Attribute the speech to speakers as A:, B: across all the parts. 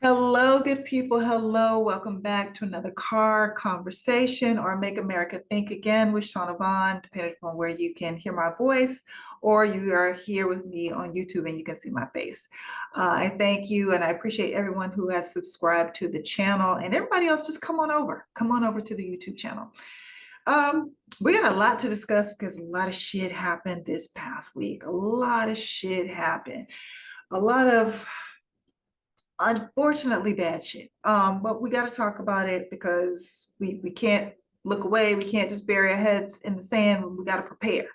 A: Hello, good people. Hello. Welcome back to another car conversation or Make America Think Again with Shauna depending upon where you can hear my voice or you are here with me on YouTube and you can see my face. I thank you and I appreciate everyone who has subscribed to the channel and everybody else just come on over. Come on over to the YouTube channel. We got a lot to discuss because a lot of shit happened this past week. A lot of shit happened. A lot of unfortunately bad shit. But we got to talk about it because we can't look away. We can't just bury our heads in the sand. We got to prepare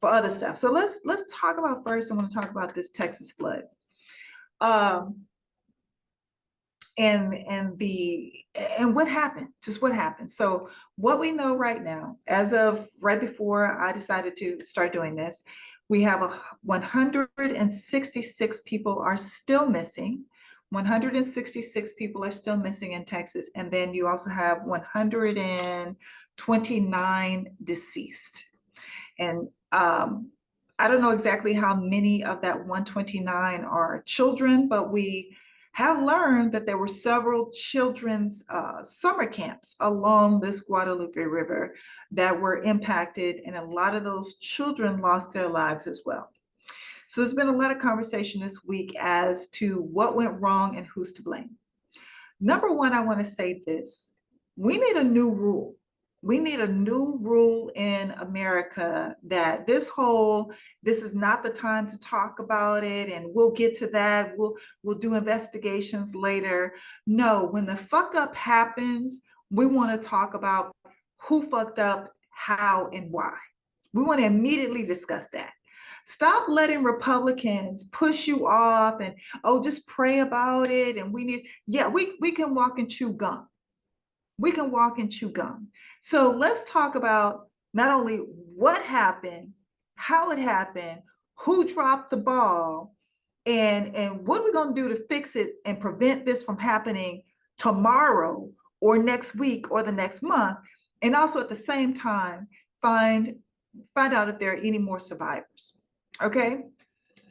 A: for other stuff. So let's talk about first. I want to talk about this Texas flood. Um, and what happened, just what happened. So what we know right now, as of right before I decided to start doing this, we have 166 people are still missing. 166 people are still missing in Texas. And then you also have 129 deceased. And I don't know exactly how many of that 129 are children, but we have learned that there were several children's summer camps along this Guadalupe River that were impacted, and a lot of those children lost their lives as well. So there's been a lot of conversation this week as to what went wrong and who's to blame. Number one, I want to say this. We need a new rule. We need a new rule in America that this is not the time to talk about it and we'll get to that. We'll do investigations later. No, when the fuck up happens, we want to talk about who fucked up, how, and why. We want to immediately discuss that. Stop letting Republicans push you off and, oh, just pray about it. And we can walk and chew gum. We can walk and chew gum. So let's talk about not only what happened, how it happened, who dropped the ball, and what are we going to do to fix it and prevent this from happening tomorrow or next week or the next month. And also at the same time, find out if there are any more survivors. Okay,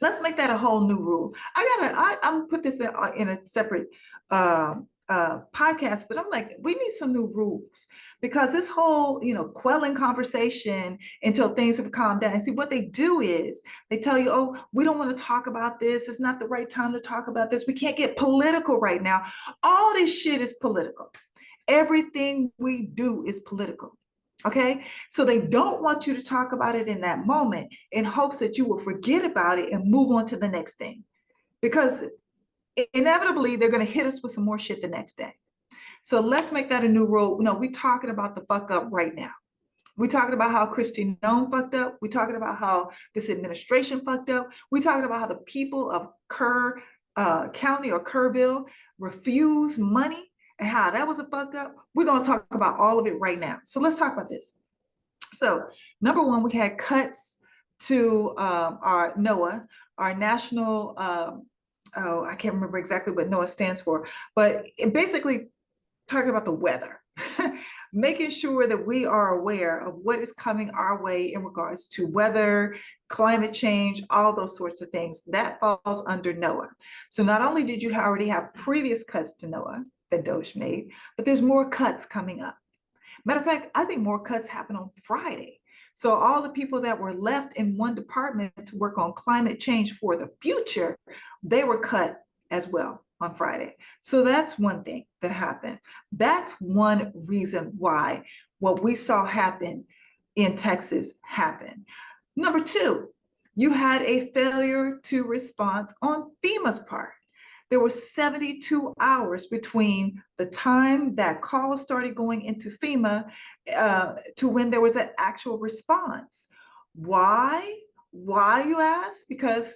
A: let's make that a whole new rule. I'm gonna put this in a separate podcast, but I'm like, we need some new rules because this whole, quelling conversation until things have calmed down. And see, what they do is they tell you, oh, we don't want to talk about this. It's not the right time to talk about this. We can't get political right now. All this shit is political. Everything we do is political. Okay, so they don't want you to talk about it in that moment in hopes that you will forget about it and move on to the next thing. Because inevitably, they're going to hit us with some more shit the next day. So let's make that a new rule. No, we're talking about the fuck up right now. We're talking about how Kristi Noem fucked up. We're talking about how this administration fucked up. We're talking about how the people of Kerr County or Kerrville refuse money and how that was a fuck up. We're going to talk about all of it right now. So let's talk about this. So number one, we had cuts to our NOAA, our national, I can't remember exactly what NOAA stands for, but it basically talking about the weather, making sure that we are aware of what is coming our way in regards to weather, climate change, all those sorts of things. That falls under NOAA. So not only did you already have previous cuts to NOAA that DOGE made, but there's more cuts coming up. Matter of fact, I think more cuts happen on Friday. So all the people that were left in one department to work on climate change for the future, they were cut as well on Friday. So that's one thing that happened. That's one reason why what we saw happen in Texas happened. Number two, you had a failure to response on FEMA's part. There were 72 hours between the time that calls started going into FEMA to when there was an actual response. Why? Why, you ask? Because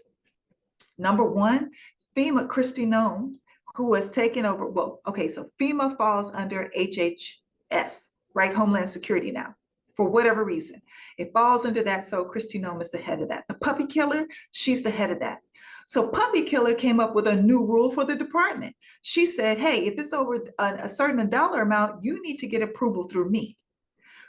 A: number one, FEMA, Kristi Noem, who has taken over, well, okay, so FEMA falls under HHS, right? Homeland Security now, for whatever reason. It falls under that, so Kristi Noem is the head of that. The puppy killer, she's the head of that. So Puppy Killer came up with a new rule for the department. She said, hey, if it's over a certain dollar amount, you need to get approval through me.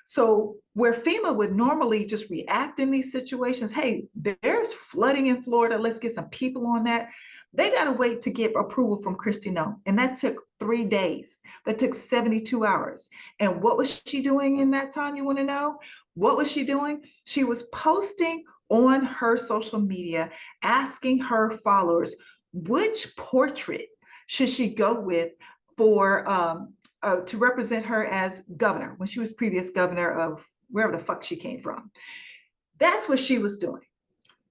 A: So where FEMA would normally just react in these situations, hey, there's flooding in Florida, let's get some people on that. They got to wait to get approval from Kristi Noem. And that took 3 days. That took 72 hours. And what was she doing in that time? You want to know? What was she doing? She was posting on her social media, asking her followers, which portrait should she go with for to represent her as governor when she was previous governor of wherever the fuck she came from. That's what she was doing,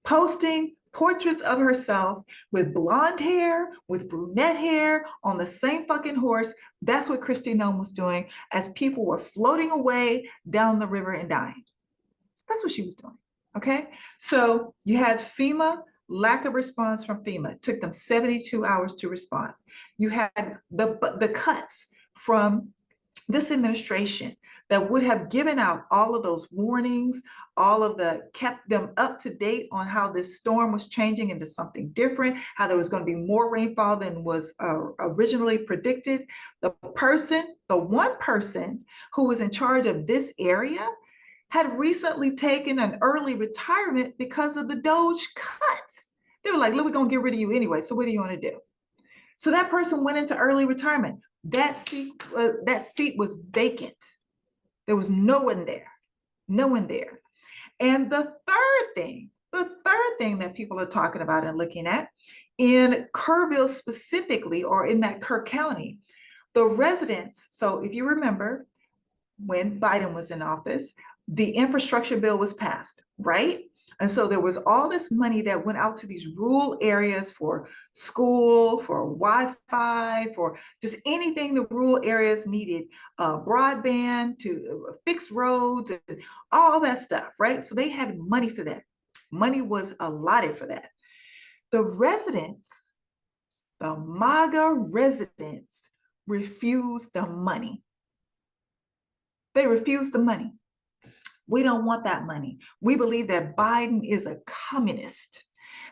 A: posting portraits of herself with blonde hair, with brunette hair, on the same fucking horse. That's what Kristi Noem was doing as people were floating away down the river and dying. That's what she was doing. Okay. So you had FEMA, lack of response from FEMA. It took them 72 hours to respond. You had the cuts from this administration that would have given out all of those warnings, all of the kept them up to date on how this storm was changing into something different, how there was going to be more rainfall than was originally predicted. The one person who was in charge of this area had recently taken an early retirement because of the Doge cuts. They were like, look, we're going to get rid of you anyway. So what do you want to do? So that person went into early retirement. That seat was vacant. There was no one there, no one there. And the third thing that people are talking about and looking at in Kerrville specifically, or in that Kerr County, the residents. So if you remember, when Biden was in office, the infrastructure bill was passed, right? And so there was all this money that went out to these rural areas for school, for Wi-Fi, for just anything the rural areas needed, broadband, to fix roads, and all that stuff, right? So they had money for that. Money was allotted for that. The residents, the MAGA residents, refused the money. They refused the money. We don't want that money. We believe that Biden is a communist,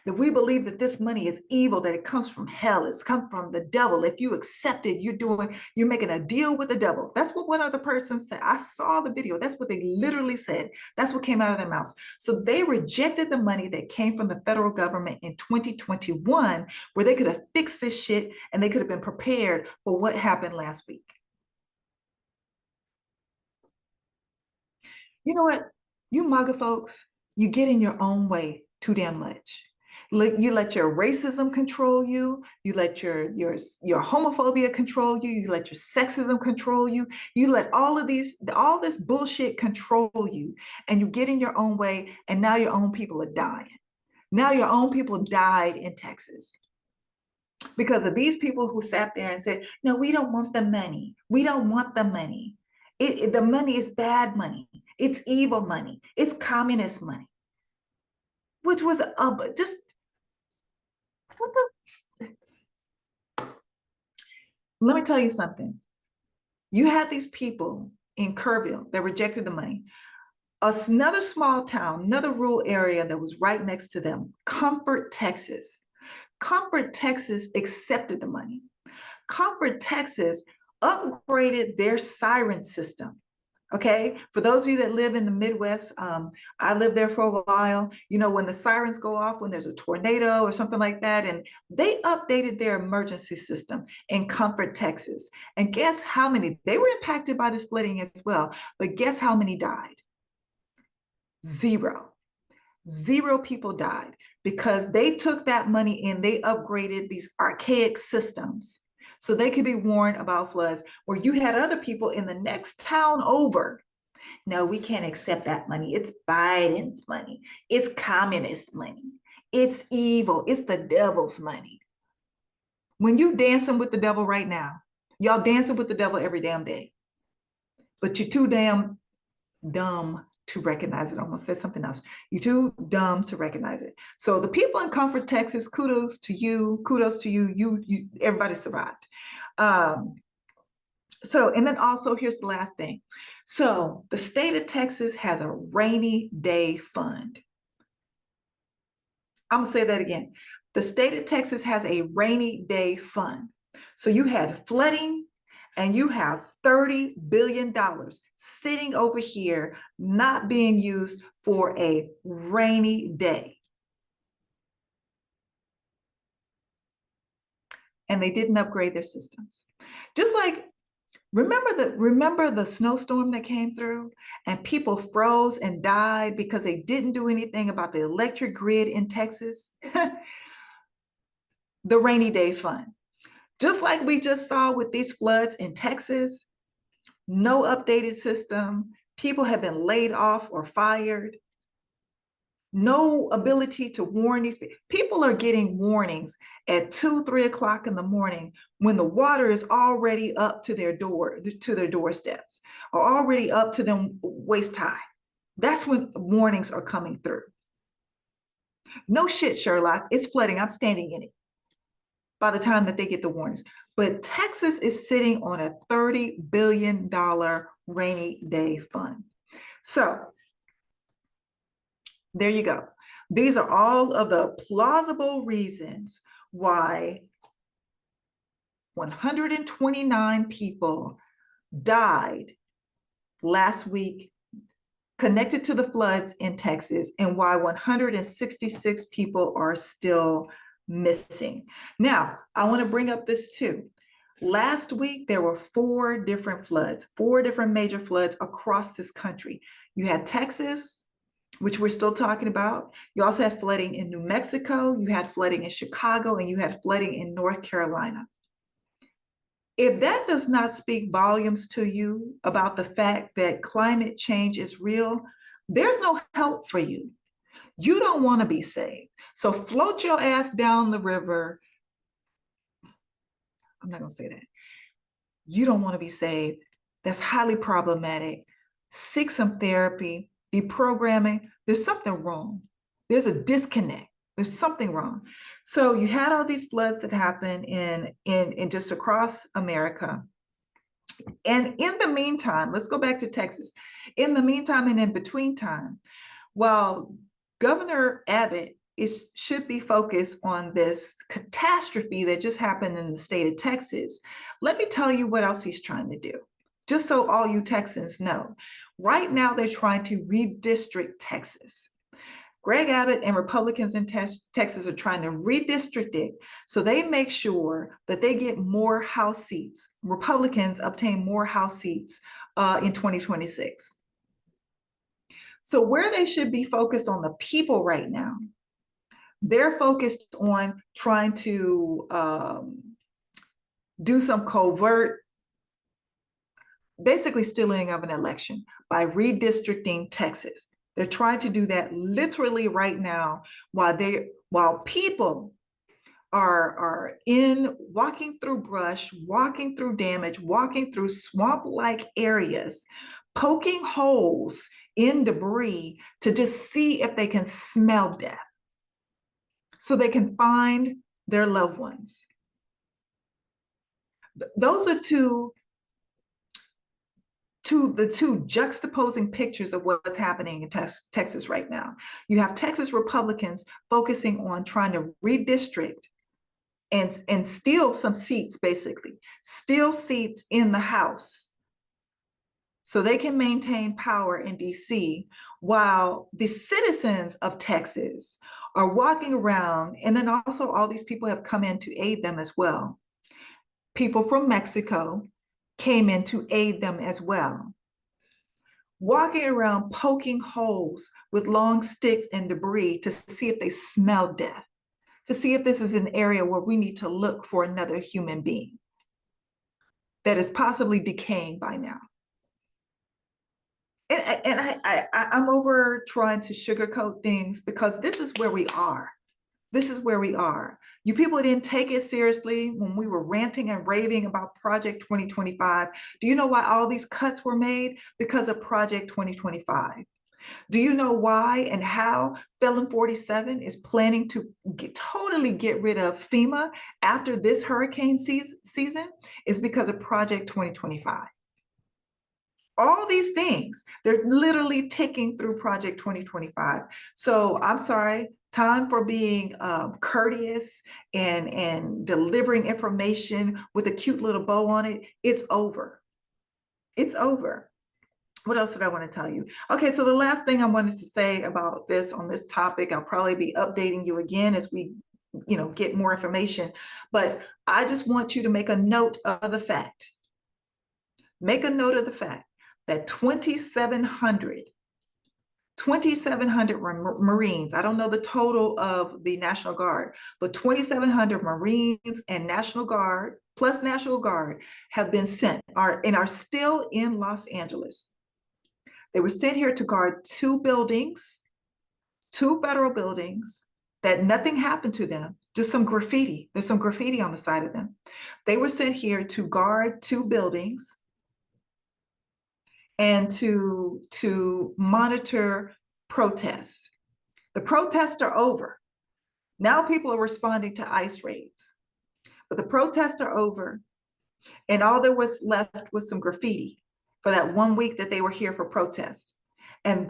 A: that we believe that this money is evil, that it comes from hell, it's come from the devil. If you accept it, you're making a deal with the devil. That's what one other person said. I saw the video. That's what they literally said. That's what came out of their mouths. So they rejected the money that came from the federal government in 2021, where they could have fixed this shit and they could have been prepared for what happened last week. You know what? You MAGA folks, you get in your own way too damn much. You let your racism control you. You let your homophobia control you. You let your sexism control you. You let all this bullshit control you, and you get in your own way. And now your own people are dying. Now your own people died in Texas because of these people who sat there and said, "No, we don't want the money. We don't want the money. The money is bad money. It's evil money. It's communist money," which was just what the. Let me tell you something. You had these people in Kerrville that rejected the money. Another small town, another rural area that was right next to them, Comfort, Texas. Comfort, Texas accepted the money. Comfort, Texas upgraded their siren system. Okay, for those of you that live in the Midwest, I lived there for a while. You know, when the sirens go off, when there's a tornado or something like that, and they updated their emergency system in Comfort, Texas. And guess how many? They were impacted by this flooding as well, but guess how many died? Zero. Zero people died because they took that money and they upgraded these archaic systems so they could be warned about floods, where you had other people in the next town over. No, we can't accept that money. It's Biden's money. It's communist money. It's evil. It's the devil's money. When you dancing with the devil right now, y'all dancing with the devil every damn day, but you're too damn dumb to recognize it. I almost said something else. You're too dumb to recognize it. So the people in Comfort, Texas, kudos to you. Kudos to you. You everybody survived. So, and then also here's the last thing. So the state of Texas has a rainy day fund. I'm gonna say that again. The state of Texas has a rainy day fund. So you had flooding, and you have $30 billion sitting over here, not being used for a rainy day. and they didn't upgrade their systems. Just like, remember the snowstorm that came through and people froze and died because they didn't do anything about the electric grid in Texas? The rainy day fund. Just like we just saw with these floods in Texas, no updated system, people have been laid off or fired, no ability to warn these people. Are getting warnings at 2, 3 o'clock in the morning when the water is already up to their doorsteps, or already up to them waist high. That's when warnings are coming through. No shit, Sherlock, it's flooding. I'm standing in it by the time that they get the warnings. But Texas is sitting on a $30 billion rainy day fund. So there you go. These are all of the plausible reasons why 129 people died last week connected to the floods in Texas, and why 166 people are still missing. Now, I want to bring up this too. Last week, there were 4 different floods, 4 different major floods across this country. You had Texas, which we're still talking about. You also had flooding in New Mexico, you had flooding in Chicago, and you had flooding in North Carolina. If that does not speak volumes to you about the fact that climate change is real, there's no help for you. You don't want to be saved. So float your ass down the river. I'm not going to say that. You don't want to be saved. That's highly problematic. Seek some therapy, deprogramming. There's something wrong. There's a disconnect. There's something wrong. So you had all these floods that happen in just across America. And in the meantime, let's go back to Texas. In the meantime and in between time, while Governor Abbott should be focused on this catastrophe that just happened in the state of Texas, let me tell you what else he's trying to do, just so all you Texans know. Right now, they're trying to redistrict Texas. Greg Abbott and Republicans in Texas are trying to redistrict it so they make sure that they get more House seats. Republicans obtain more House seats in 2026. So where they should be focused on the people right now, they're focused on trying to do some covert, basically stealing of an election by redistricting Texas. They're trying to do that literally right now while people are walking through brush, walking through damage, walking through swamp-like areas, poking holes in debris to just see if they can smell death so they can find their loved ones. Those are the two juxtaposing pictures of what's happening in Texas right now. You have Texas Republicans focusing on trying to redistrict and steal some seats, basically, steal seats in the House so they can maintain power in DC, while the citizens of Texas are walking around, and then also all these people have come in to aid them as well. People from Mexico came in to aid them as well. Walking around poking holes with long sticks and debris to see if they smell death, to see if this is an area where we need to look for another human being that is possibly decaying by now. And I'm over trying to sugarcoat things because this is where we are. This is where we are. You people didn't take it seriously when we were ranting and raving about Project 2025. Do you know why all these cuts were made? Because of Project 2025. Do you know why and how Felon 47 is planning to totally get rid of FEMA after this hurricane season? Is because of Project 2025. All these things, they're literally ticking through Project 2025. So I'm sorry, time for being courteous and delivering information with a cute little bow on it. It's over. It's over. What else did I want to tell you? Okay, so the last thing I wanted to say about this on this topic, I'll probably be updating you again as we get more information. But I just want you to make a note of the fact. Make a note of the fact that 2,700 Marines, I don't know the total of the National Guard, but 2,700 Marines and National Guard plus National Guard have been sent and are still in Los Angeles. They were sent here to guard two buildings, two federal buildings, that nothing happened to them, just some graffiti. There's some graffiti on the side of them. They were sent here to guard two buildings and to monitor protests. The protests are over. Now people are responding to ICE raids, but the protests are over, and all there was left was some graffiti for that 1 week that they were here for protest. And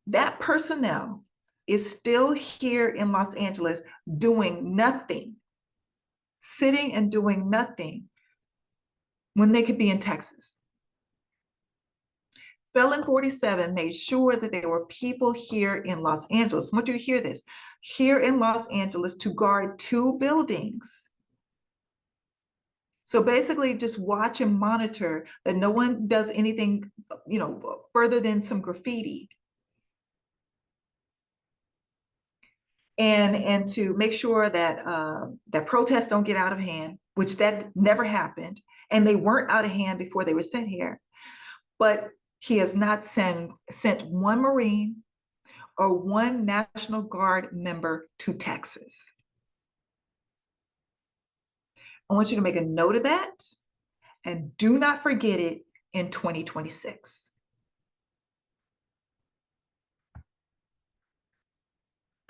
A: that personnel is still here in Los Angeles doing nothing, sitting and doing nothing when they could be in Texas. Felon 47 made sure that there were people here in Los Angeles. I want you to hear this. Here in Los Angeles to guard two buildings. So basically just watch and monitor that no one does anything, further than some graffiti. And to make sure that that protests don't get out of hand, which that never happened. And they weren't out of hand before they were sent here. But he has not sent one Marine or one National Guard member to Texas. I want you to make a note of that and do not forget it in 2026.